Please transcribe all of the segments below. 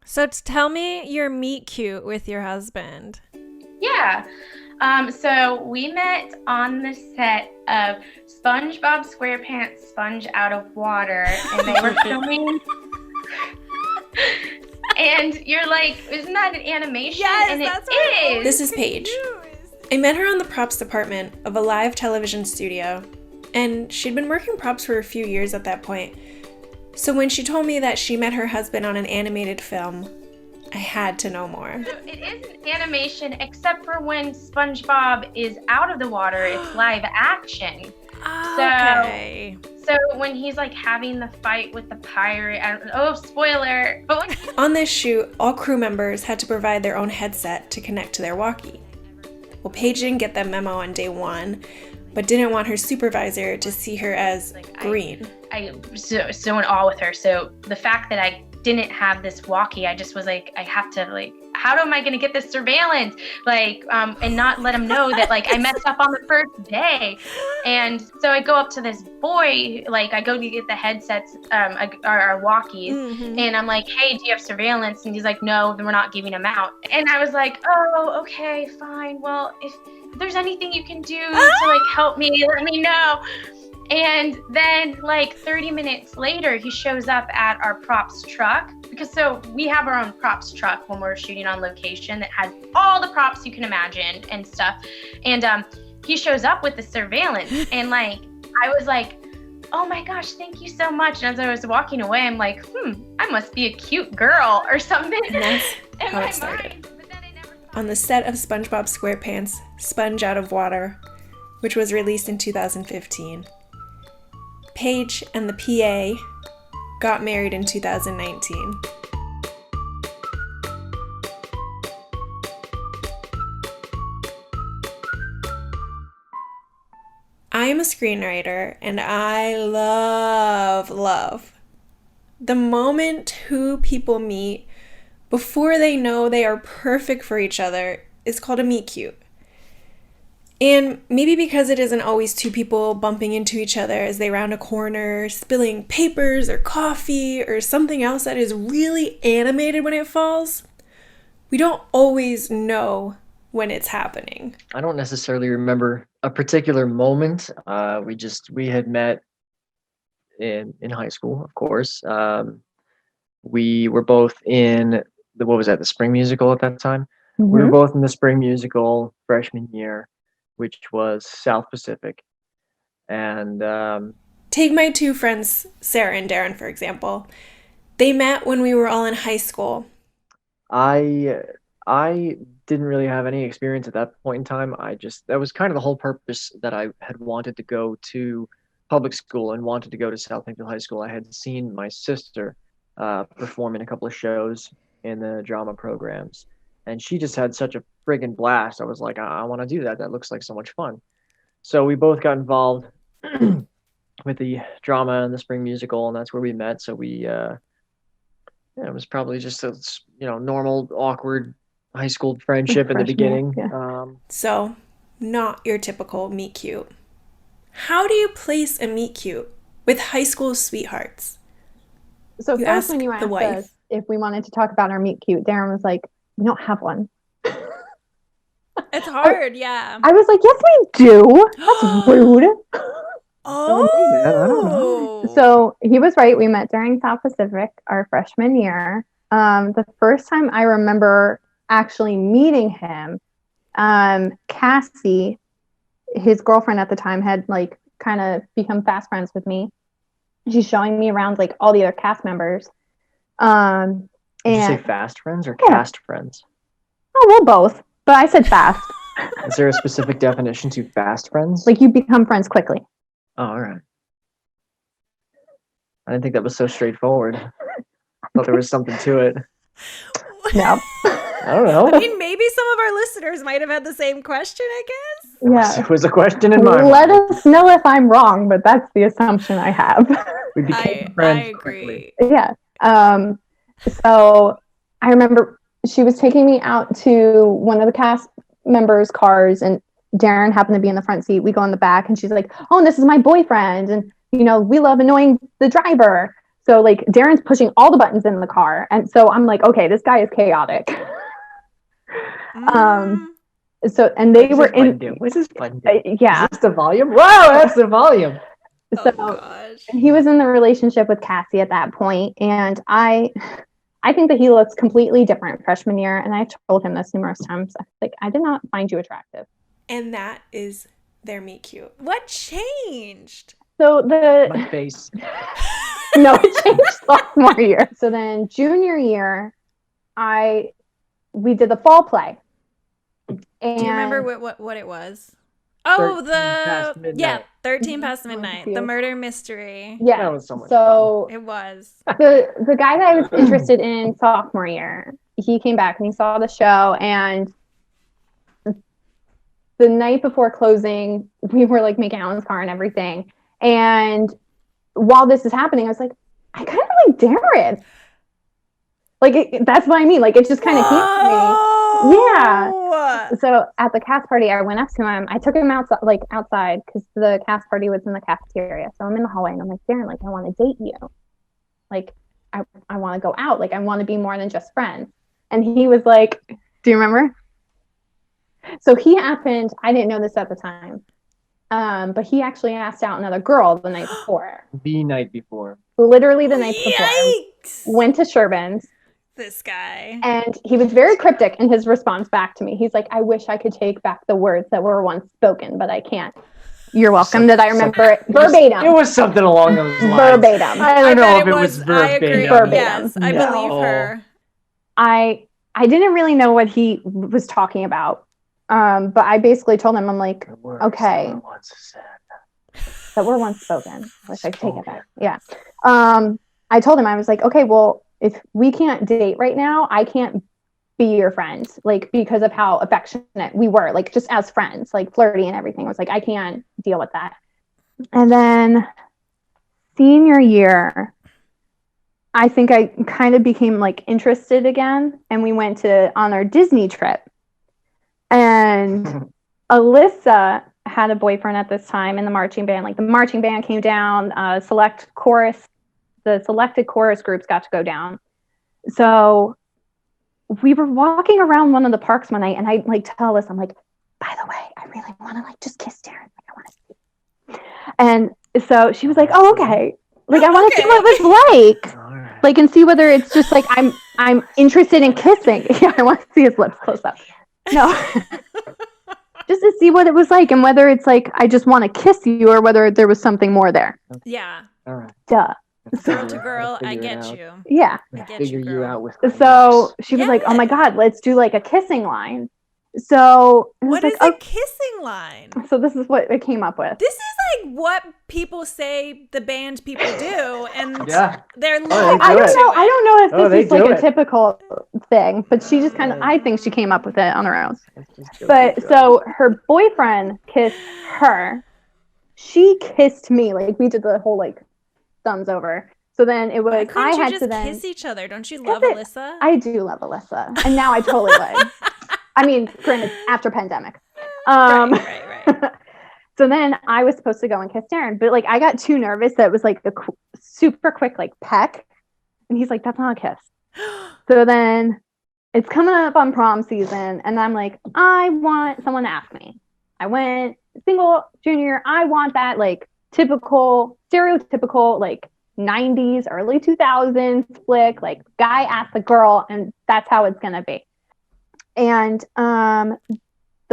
So tell me your meet cute with your husband. Yeah. So we met on the set of SpongeBob SquarePants Sponge Out of Water, and they were filming. And you're like, isn't that an animation? Yes, and that's it what I'm is. always This is Paige. confused. I met her on the props department of a live television studio, and she'd been working props for a few years at that point. So when she told me that she met her husband on an animated film, I had to know more. So it is an animation, except for when SpongeBob is out of the water, it's live action. Okay. So when he's like having the fight with the pirate, spoiler! But when On this shoot, all crew members had to provide their own headset to connect to their walkie. Well, Paige didn't get that memo on day one, but didn't want her supervisor to see her as green. I was so in awe with her. So the fact that I didn't have this walkie, I just was like, I have to how am I going to get this surveillance? And not let him know that I messed up on the first day. And so I go up to this boy, I go to get the headsets, our walkies. Mm-hmm. And I'm like, hey, do you have surveillance? And he's like, no, then we're not giving them out. And I was like, oh, okay, fine. Well, if there's anything you can do to help me, let me know. And then 30 minutes later, he shows up at our props truck, because so we have our own props truck when we're shooting on location that has all the props you can imagine and stuff. And he shows up with the surveillance, and I was like, oh my gosh, thank you so much. And as I was walking away, I'm like, I must be a cute girl or something. And that's in how my it started. mind. But then I never thought- On the set of SpongeBob SquarePants Sponge Out of Water, which was released in 2015. Paige and the PA got married in 2019. I am a screenwriter, and I love the moment two people meet before they know they are perfect for each other is called a meet cute. And maybe because it isn't always two people bumping into each other as they round a corner, spilling papers or coffee or something else that is really animated when it falls, we don't always know when it's happening. I don't necessarily remember a particular moment. We had met in high school, of course. We were both in the spring musical at that time. Mm-hmm. We were both in the spring musical freshman year, which was South Pacific. And Take my two friends, Sarah and Darren, for example. They met when we were all in high school. I didn't really have any experience at that point in time. That was kind of the whole purpose that I had wanted to go to public school and wanted to go to South Plainfield High School. I had seen my sister perform in a couple of shows in the drama programs, and she just had such a friggin' blast. I was like, I want to do that. That looks like so much fun. So we both got involved with the drama and the spring musical, and that's where we met. So it was probably just a normal awkward high school friendship in the beginning. Yeah. So, not your typical meet cute. How do you place a meet cute with high school sweethearts? So You first, ask when you the asked wife. us if we wanted to talk about our meet cute, Darren was like, "We don't have one." It's hard, yeah. I was like, "Yes, we do." That's rude. Oh. So he was right. We met during South Pacific our freshman year. The first time I remember actually meeting him, Cassie, his girlfriend at the time, had kind of become fast friends with me. She's showing me around all the other cast members. Did you say And fast friends or Yeah. cast friends? oh, well, both. But I said fast. Is there a specific definition to fast friends? You become friends quickly. Oh, all right. I didn't think that was so straightforward. I thought there was something to it. No. I don't know. I mean, maybe some of our listeners might have had the same question, I guess. Yeah. It was a question in my Let mind. us know if I'm wrong, but that's the assumption I have. We became I friends agree. quickly. Yeah. So I remember she was taking me out to one of the cast members' cars, and Darren happened to be in the front seat. We go in the back, and she's like, "Oh, and this is my boyfriend, and we love annoying the driver." So like Darren's pushing all the buttons in the car, and so I'm like, okay, this guy is chaotic. So and they were in. What's this button do? Yeah. Is this the volume? Wow, that's the volume. So gosh. he was in the relationship with Cassie at that point, and I think that he looks completely different freshman year, and I told him this numerous times. I was like, I did not find you attractive. And that is their meet cute. What changed? So My face. no, it changed sophomore year. So then junior year, we did the fall play. And Do you remember what it was? Oh, 13 past midnight. The murder mystery. Yeah, that was so much fun. It was. The guy that I was interested in sophomore year, he came back and he saw the show, and the night before closing, we were like making out in his car and everything. And while this is happening, I was like, I kind of like Darren. Like that's what I mean. Like it just kind of came to me. Yeah. So at the cast party, I went up to him. I took him outside because the cast party was in the cafeteria. So I'm in the hallway and I'm like, Darren, like I want to date you. Like I want to go out. Like I want to be more than just friends. And he was like, do you remember? So I didn't know this at the time. But he actually asked out another girl the night before. The night before. Literally the night before. Went to Sherman's. This guy. And he was very cryptic in his response back to me. He's like, I wish I could take back the words that were once spoken, but I can't. You're welcome that I remember it verbatim. It was something along those lines. Verbatim. I don't know if it was verbatim. I agree. Verbatim. Yes, I believe her. I didn't really know what he was talking about. But I basically told him, I'm like, okay. That were once spoken. Like I take it back. Yeah. I told him, I was like, okay, well, if we can't date right now, I can't be your friend, like because of how affectionate we were, like just as friends, like flirty and everything. I was like, I can't deal with that. And then senior year, I think I kind of became like interested again, and we went on our Disney trip. And Alyssa had a boyfriend at this time in the marching band. Like the marching band came down, the selected chorus groups got to go down. So we were walking around one of the parks one night, and I like tell us, I'm like, by the way, I really want to like just kiss Darren. Like I want to see. And so she was like, oh, okay. Like I want to see what it was like. Like and see whether it's just like I'm interested in kissing. Yeah, I want to see his lips close up. No. Just to see what it was like and whether it's like I just want to kiss you or whether there was something more there. Yeah. All right. Duh. Girl to girl, I get you. Yeah. I get figure you, you girl. out with. So she was like, "Oh my God, let's do like a kissing line." So what is a kissing line? So this is what it came up with. This is like what people say the band people do, and they're like, I don't know if this is like a typical thing, but she just kind of, I think she came up with it on her own. But so her boyfriend kissed her. She kissed me. Like we did the whole like thumbs over. So then it was like I had to then kiss each other. Don't you love Alyssa? I do love Alyssa, and now I totally would. I mean, granted, after pandemic. Right. So then I was supposed to go and kiss Darren, but like I got too nervous that it was like a super quick like peck, and he's like, "That's not a kiss." So then it's coming up on prom season, and I'm like, I want someone to ask me. I went single junior. I want that like typical, stereotypical like 90s, early 2000s flick, like guy asked the girl, and that's how it's gonna be. And the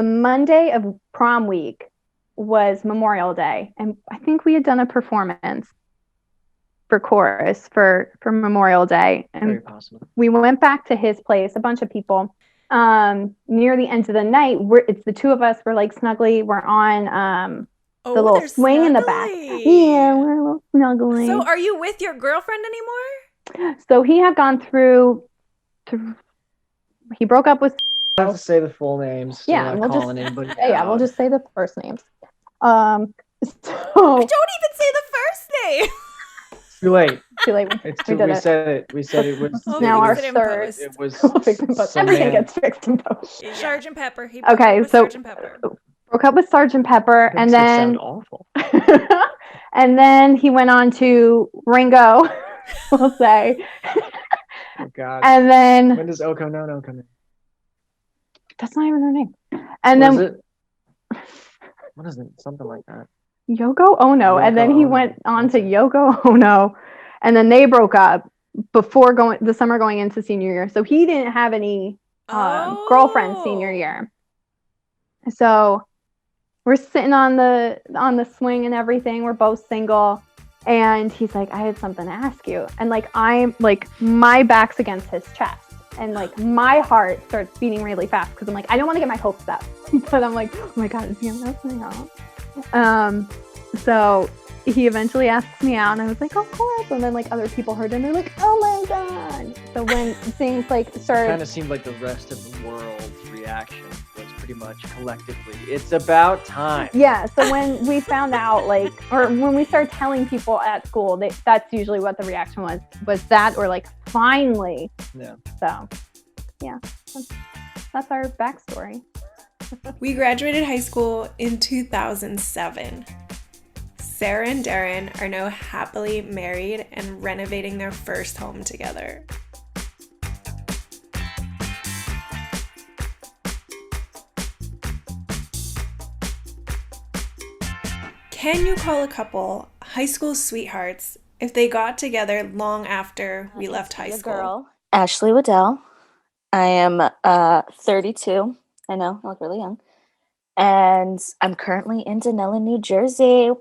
Monday of prom week was Memorial Day, and I think we had done a performance for chorus for Memorial Day, and very possible. We went back to his place, a bunch of people. Near the end of the night, it's the two of us. We're like snuggly. We're on the little swing in the back. Yeah, we're a little snuggly. So, are you with your girlfriend anymore? So he had gone through. He broke up with. I have to say the full names. Yeah, we'll just say the first names. So don't even say the first name. Too late. Too late. We said it. We said it was. Now our third. It was. Everything gets fixed in post. Sergeant Pepper. Sergeant Pepper. Broke up with Sergeant Pepper, and then sound awful. and then he went on to Ringo we'll say. Oh God. And then When does Oko no come in? that's not even her name. And What is then it? What is it? Something like that. Yoko Ono. And then Yoko he Ono. went on That's to it. Yoko Ono. And then they broke up before the summer going into senior year. So he didn't have any girlfriend senior year. So we're sitting on the swing and everything. We're both single. And he's like, I had something to ask you. And like, I'm like, my back's against his chest. And like, my heart starts beating really fast because I'm like, I don't want to get my hopes up. But I'm like, oh my God, is he gonna ask me out? So he eventually asked me out, and I was like, of course. And then like other people heard, and they're like, oh my God. So when things like started, Kind of seemed like the rest of the world's reaction was pretty much collectively, it's about time. yeah. So when we found out, like, or when we started telling people at school, that's usually what the reaction was that, or like, finally. Yeah. So, yeah, that's our backstory. We graduated high school in 2007. Sarah and Darren are now happily married and renovating their first home together. Can you call a couple high school sweethearts if they got together long after we left high school? Girl. Ashley Waddell. I am 32. I know, I look really young. And I'm currently in Denellen, New Jersey.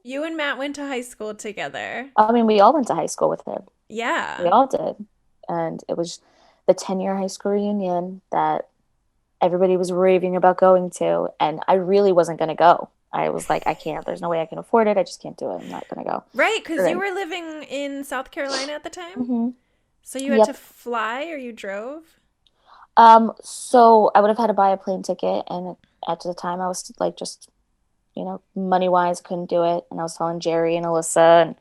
You and Matt went to high school together. I mean, we all went to high school with him. Yeah. We all did. And it was the 10-year high school reunion that everybody was raving about going to. And I really wasn't going to go. I was like, I can't. There's no way I can afford it. I just can't do it. I'm not going to go. Right, because you were living in South Carolina at the time? Mm-hmm. So you had to fly or you drove? So I would have had to buy a plane ticket. And at the time I was like, just, money-wise, couldn't do it. And I was telling Jerry and Alyssa, and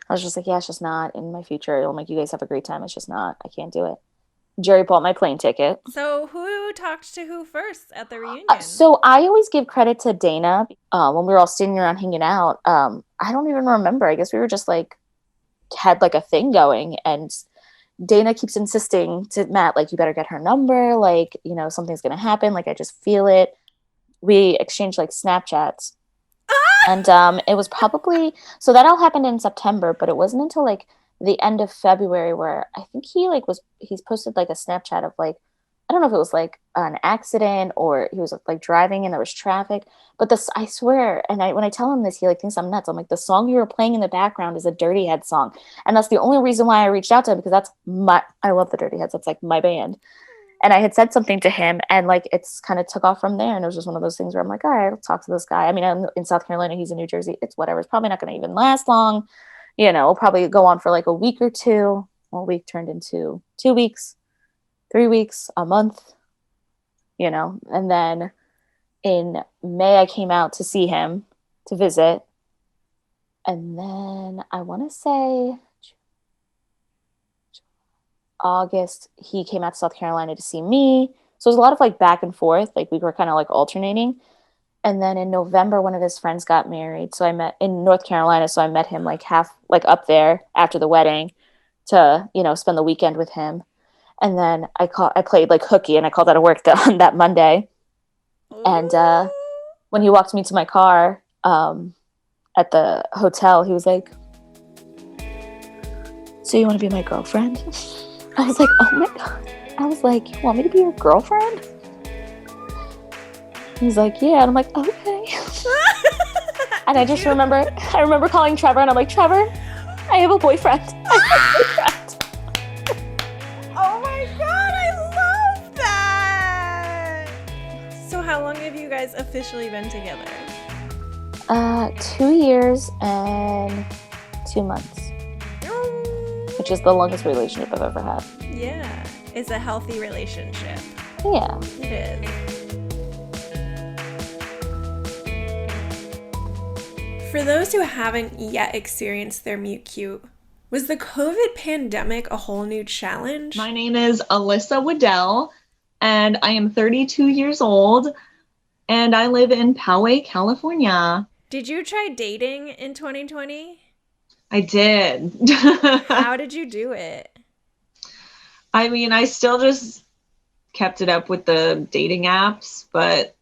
I was just like, yeah, it's just not in my future. It'll make you guys have a great time. It's just not. I can't do it. Jerry bought my plane ticket. So who talked to who first at the reunion? So I always give credit to Dana. When we were all sitting around hanging out, I don't even remember. I guess we were just like, had like a thing going, and Dana keeps insisting to Matt, like, you better get her number. Like, something's going to happen. Like, I just feel it. We exchanged like Snapchats. And it was probably, so that all happened in September, but it wasn't until like the end of February where I think he's posted like a Snapchat of like, I don't know if it was like an accident or he was like driving and there was traffic, but I swear, and when I tell him this, he like thinks I'm nuts. I'm like, the song you were playing in the background is a Dirty Head song. And that's the only reason why I reached out to him, because I love the Dirty Heads. That's like my band. And I had said something to him, and like it's kind of took off from there. And it was just one of those things where I'm like, all right, I'll talk to this guy. I mean, I'm in South Carolina, he's in New Jersey. It's whatever. It's probably not going to even last long. We'll probably go on for like a week or two. Well, a week turned into 2 weeks, 3 weeks, a month, And then in May, I came out to see him, to visit. And then I want to say August, he came out to South Carolina to see me. So it was a lot of like back and forth. Like we were kind of like alternating. And then in November, one of his friends got married. So I met in North Carolina. So I met him like up there after the wedding to, spend the weekend with him. And then I played like hooky, and I called out of work that Monday. Ooh. And when he walked me to my car at the hotel, he was like, so you want to be my girlfriend? I was like, oh my God. I was like, you want me to be your girlfriend? He's like, yeah. And I'm like, okay. And I just remember calling Trevor, and I'm like, Trevor, I have a boyfriend. Oh my God, I love that. So how long have you guys officially been together? 2 years and 2 months. Which is the longest relationship I've ever had. Yeah. It's a healthy relationship. Yeah. It is. For those who haven't yet experienced their meet cute, was the COVID pandemic a whole new challenge? My name is Alyssa Waddell, and I am 32 years old, and I live in Poway, California. Did you try dating in 2020? I did. How did you do it? I mean, I still just kept it up with the dating apps, but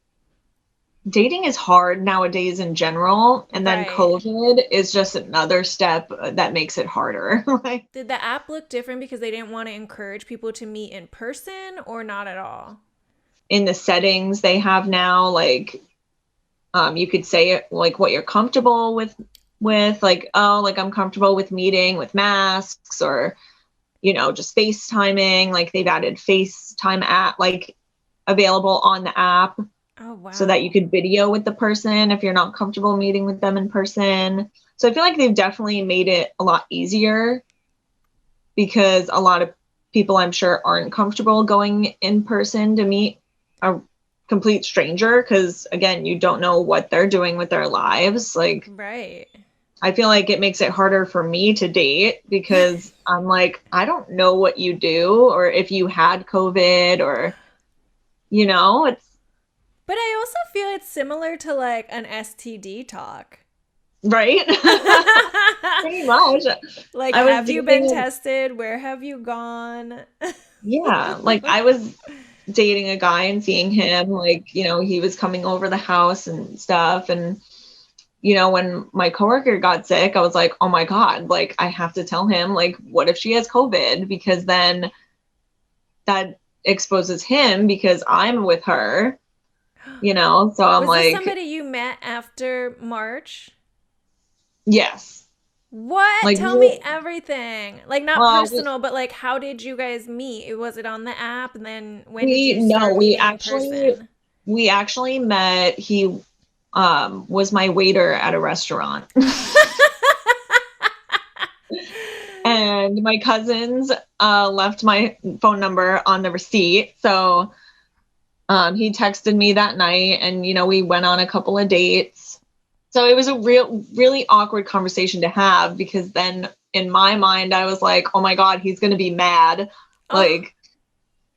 dating is hard nowadays in general. And then Right. COVID is just another step that makes it harder. Like, Did the app look different because they didn't want to encourage people to meet in person or not at all? in the settings they have now, like, you could say like what you're comfortable with like, oh, like I'm comfortable with meeting with masks, or, you know, just FaceTiming. Like they've added FaceTime app like available on the app. Oh, wow. So that you could video with the person if you're not comfortable meeting with them in person. So I feel like they've definitely made it a lot easier, because a lot of people, I'm sure, aren't comfortable going in person to meet a complete stranger, because again, you don't know what they're doing with their lives. Like, Right. I feel like it makes it harder for me to date, because I'm like, I don't know what you do, or if you had COVID, or, you know, it's But I also feel it's similar to like an STD talk. right. Pretty much. Like, I was have you been dating- tested? Where have you gone? Yeah, like I was dating a guy and seeing him, like, you know, he was coming over the house and stuff. And, you know, when my coworker got sick, I was like, oh my God, like I have to tell him, like, what if she has COVID? Because then that exposes him, because I'm with her, you know? So I'm Was like, this somebody you met after March? yes. What? Like, Tell me everything. Like, not Well, personal, but like, how did you guys meet? Was it on the app? And then when did you start we meeting in actually person? we actually met. He was my waiter at a restaurant. And my cousins left my phone number on the receipt. So he texted me that night, and, you know, we went on a couple of dates. So it was a really awkward conversation to have, because then in my mind, I was like, oh my God, he's going to be mad. Oh. Like,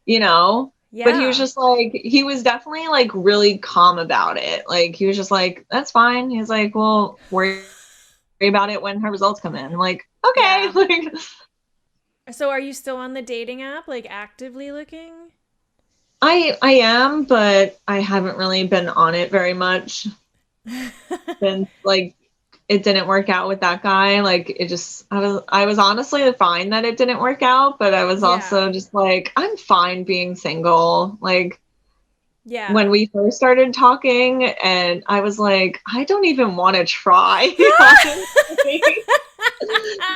you know, Yeah. but he was just like, he was definitely like really calm about it. Like, he was just like, that's fine. He was like, well, worry about it when her results come in. I'm like, okay. Yeah. Like, So are you still on the dating app, like actively looking? I am, but I haven't really been on it very much since, like, it didn't work out with that guy. Like, it just, I was honestly fine that it didn't work out, but I was also just like, I'm fine being single. Like, Yeah. when we first started talking, and I was like, I don't even want to try. Honestly.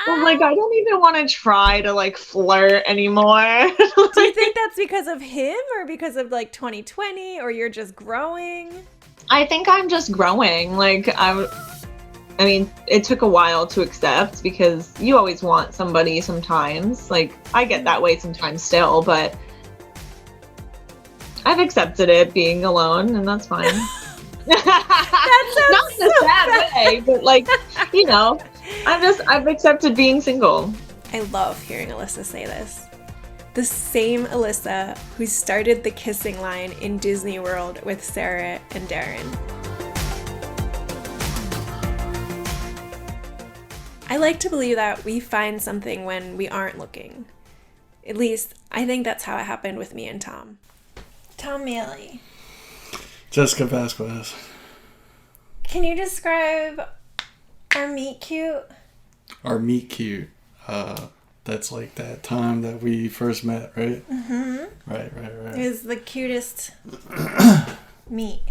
I'm like, I don't even want to try to like flirt anymore. Do you think that's because of him or because of like 2020, or you're just growing? I think I'm just growing. Like, I mean, it took a while to accept, because you always want somebody sometimes. Like, I get that way sometimes still, but I've accepted it being alone, and that's fine. Not in a sad way, but like, you know, I've accepted being single. I love hearing Alyssa say this. The same Alyssa who started the kissing line in Disney World with Sarah and Darren. I like to believe that we find something when we aren't looking. At least, I think that's how it happened with me and Tom. Tom Mealy, Jessica Vasquez. can you describe our meet cute? Our meet cute. That's like that time that we first met, right? Mm-hmm. Right. It was the cutest meet.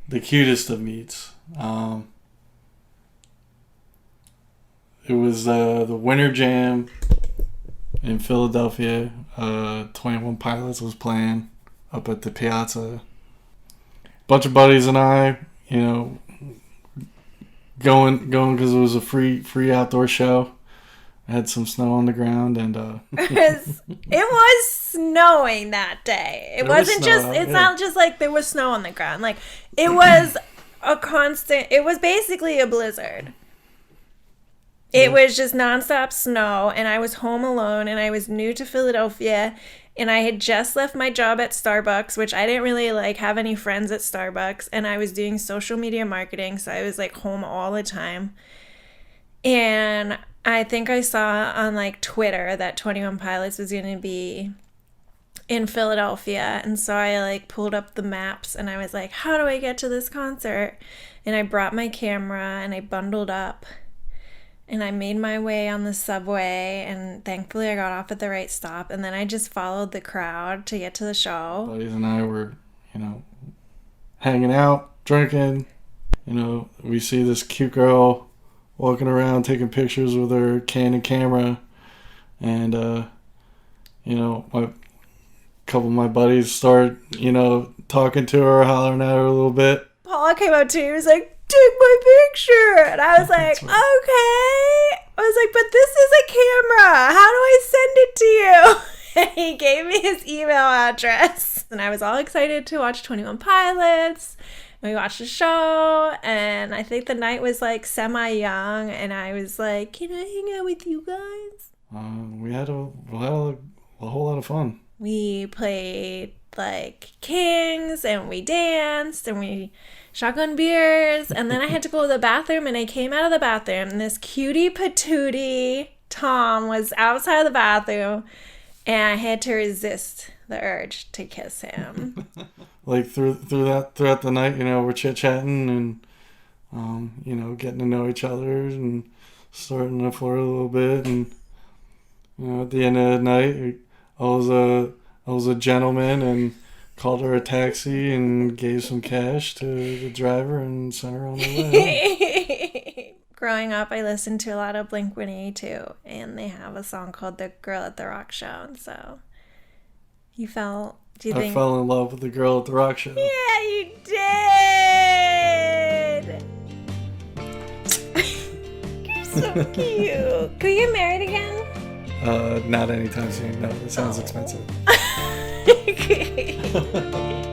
The cutest of meets. It was the Winter Jam in Philadelphia. 21 Pilots was playing up at the Piazza. Bunch of buddies and I, you know, going because it was a free outdoor show. I had some snow on the ground, and It was snowing that day. It There was wasn't snow just, out, it's yeah. not just like there was snow on the ground. Like, it was a constant, it was basically a blizzard. It was just nonstop snow, and I was home alone, and I was new to Philadelphia, and I had just left my job at Starbucks, which I didn't really like have any friends at Starbucks, and I was doing social media marketing, so I was like home all the time. And I think I saw on like Twitter that 21 Pilots was going to be in Philadelphia, and so I like pulled up the maps and I was like, how do I get to this concert? And I brought my camera and I bundled up and I made my way on the subway, and thankfully I got off at the right stop, and then I just followed the crowd to get to the show. Buddies and I were, you know, hanging out, drinking. You know, we see this cute girl walking around taking pictures with her Canon camera, and you know, a couple of my buddies start, you know, talking to her, hollering at her a little bit. Paula came up to me and was like, take my picture. And I was like, right. okay. I was like, but this is a camera. How do I send it to you? And he gave me his email address. And I was all excited to watch 21 Pilots. We watched the show, and I think the night was like semi-young, and I was like, can I hang out with you guys? We had a whole lot of fun. We played like kings, and we danced, and we shotgun beers, and then I had to go to the bathroom, and I came out of the bathroom, and this cutie patootie Tom was outside the bathroom, and I had to resist the urge to kiss him. Like throughout the night, you know, we're chit-chatting and you know, getting to know each other and starting to flirt a little bit, and you know, at the end of the night, I was a gentleman and called her a taxi and gave some cash to the driver and sent her on her way. Growing up, I listened to a lot of Blink-182, and they have a song called "The Girl at the Rock Show." And so, I fell in love with the girl at the rock show. Yeah, you did. You're so cute. Could you get married again? Not anytime soon. No, it sounds expensive. Okay.